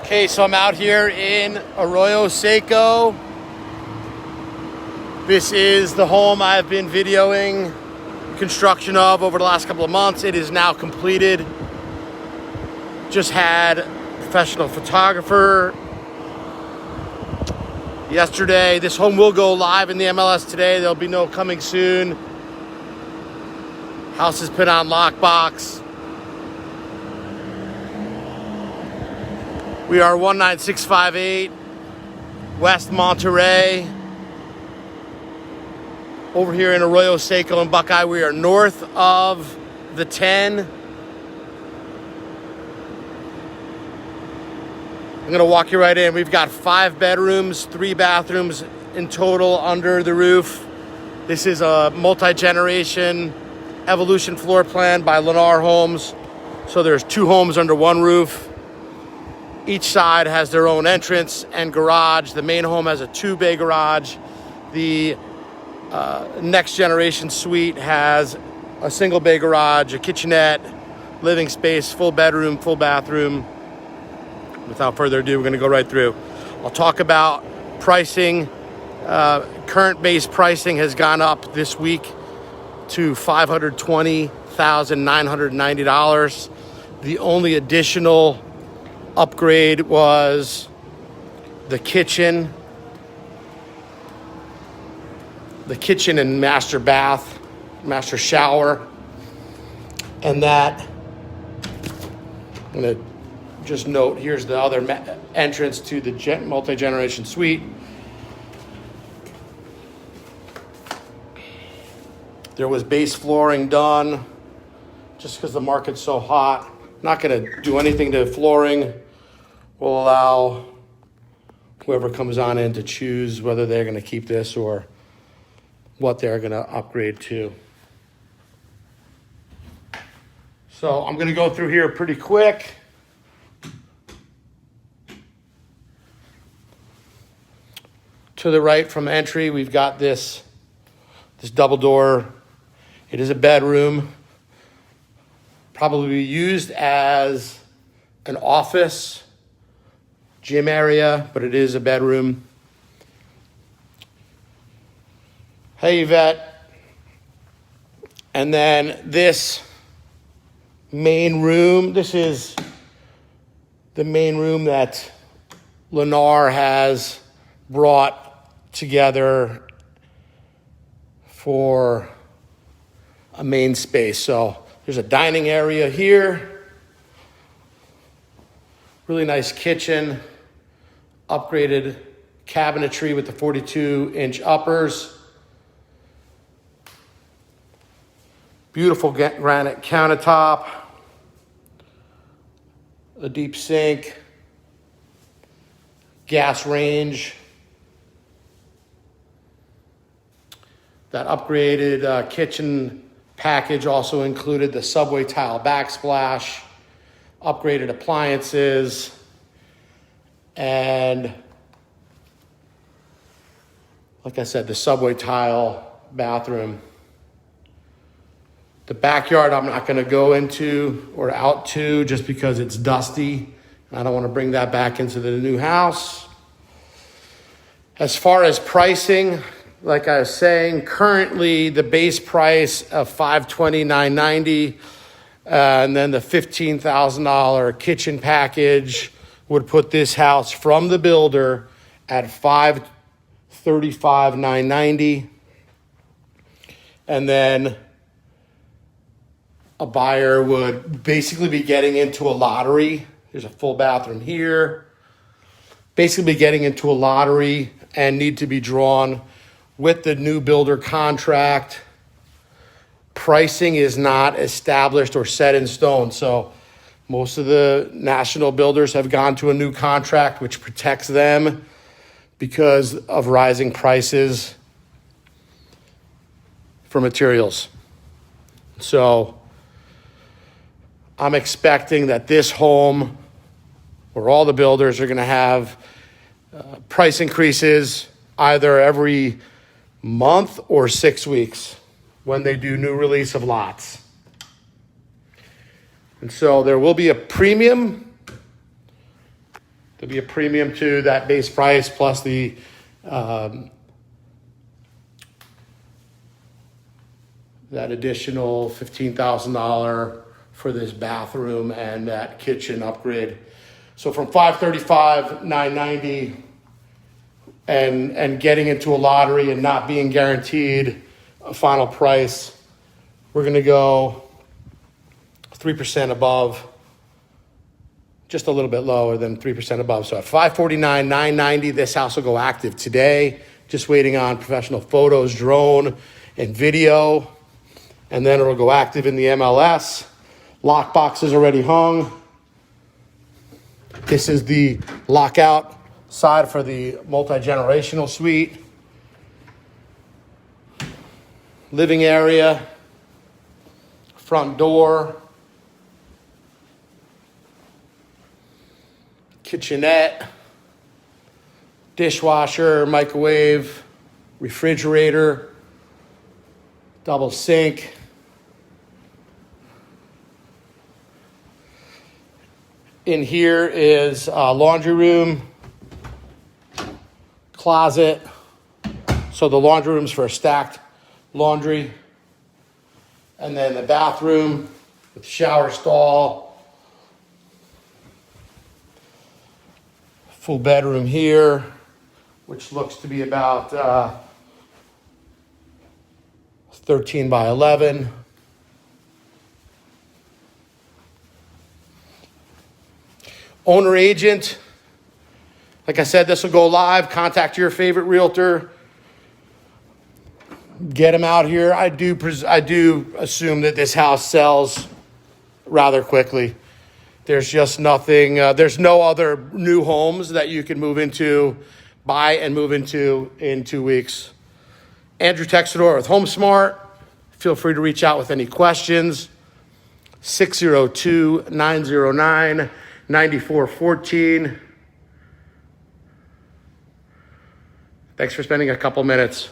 Okay, so I'm out here in Arroyo Seco. This is the home I've been videoing construction of over the last couple of months. It is now completed. Just had a professional photographer yesterday. This home will go live in the MLS today. There'll be no coming soon. House is put on lockbox. We are 19658 West Monterey. Over here in Arroyo Seco and Buckeye, we are north of the 10. I'm gonna walk you right in. We've got 5 bedrooms, 3 bathrooms in total under the roof. This is a multi-generation evolution floor plan by Lennar Homes. So there's 2 homes under one roof. Each side has their own entrance and garage. The main home has a 2-bay garage. The next generation suite has a single bay garage, a kitchenette, living space, full bedroom, full bathroom. Without further ado, we're gonna go right through. I'll talk about pricing. Current base pricing has gone up this week to $520,990. The only additional upgrade was the kitchen and master bath, master shower. And that, I'm gonna just note, here's the other entrance to the multi-generation suite. There was base flooring done just because the market's so hot. Not gonna do anything to flooring. We'll allow whoever comes on in to choose whether they're gonna keep this or what they're gonna upgrade to. So I'm gonna go through here pretty quick. To the right from entry, we've got this double door. It is a bedroom, probably used as an office, gym area, but it is a bedroom. Hey, Yvette. And then this main room, this is the main room that Lennar has brought together for a main space. So there's a dining area here, really nice kitchen, upgraded cabinetry with the 42-inch uppers, beautiful granite countertop, a deep sink, gas range. That upgraded kitchen package also included the subway tile backsplash, upgraded appliances, and like I said, the subway tile bathroom. The backyard I'm not gonna go into or out to just because it's dusty. I don't wanna bring that back into the new house. As far as pricing, like I was saying, currently the base price of $520,990 and then the $15,000 kitchen package would put this house from the builder at $535,990. And then a buyer would basically be getting into a lottery. There's a full bathroom here. Basically be getting into a lottery and need to be drawn with the new builder contract. Pricing is not established or set in stone. So most of the national builders have gone to a new contract, which protects them because of rising prices for materials. So I'm expecting that this home, or all the builders, are gonna have price increases either every month or 6 weeks when they do new release of lots. And so there will be a premium There'll be a premium to that base price plus the that additional $15,000 for this bathroom and that kitchen upgrade. So from $535,000, $990,000, and getting into a lottery and not being guaranteed a final price, we're gonna go 3% above, just a little bit lower than 3% above. So at $549,000, $990,000, this house will go active today. Just waiting on professional photos, drone, and video. And then it'll go active in the MLS. Lockbox is already hung. This is the lockout side for the multi-generational suite. Living area, front door, kitchenette, dishwasher, microwave, refrigerator, double sink. In here is a laundry room, closet. So the laundry room's for stacked laundry. And then the bathroom with shower stall. Full bedroom here, which looks to be about 13 by 11. Owner agent. Like I said, this will go live. Contact your favorite realtor. Get them out here. I do assume that this house sells rather quickly. There's just nothing, there's no other new homes that you can move into, buy and move into in 2 weeks. Andrew Texidor with Homesmart. Feel free to reach out with any questions. 602-909-9414. Thanks for spending a couple minutes.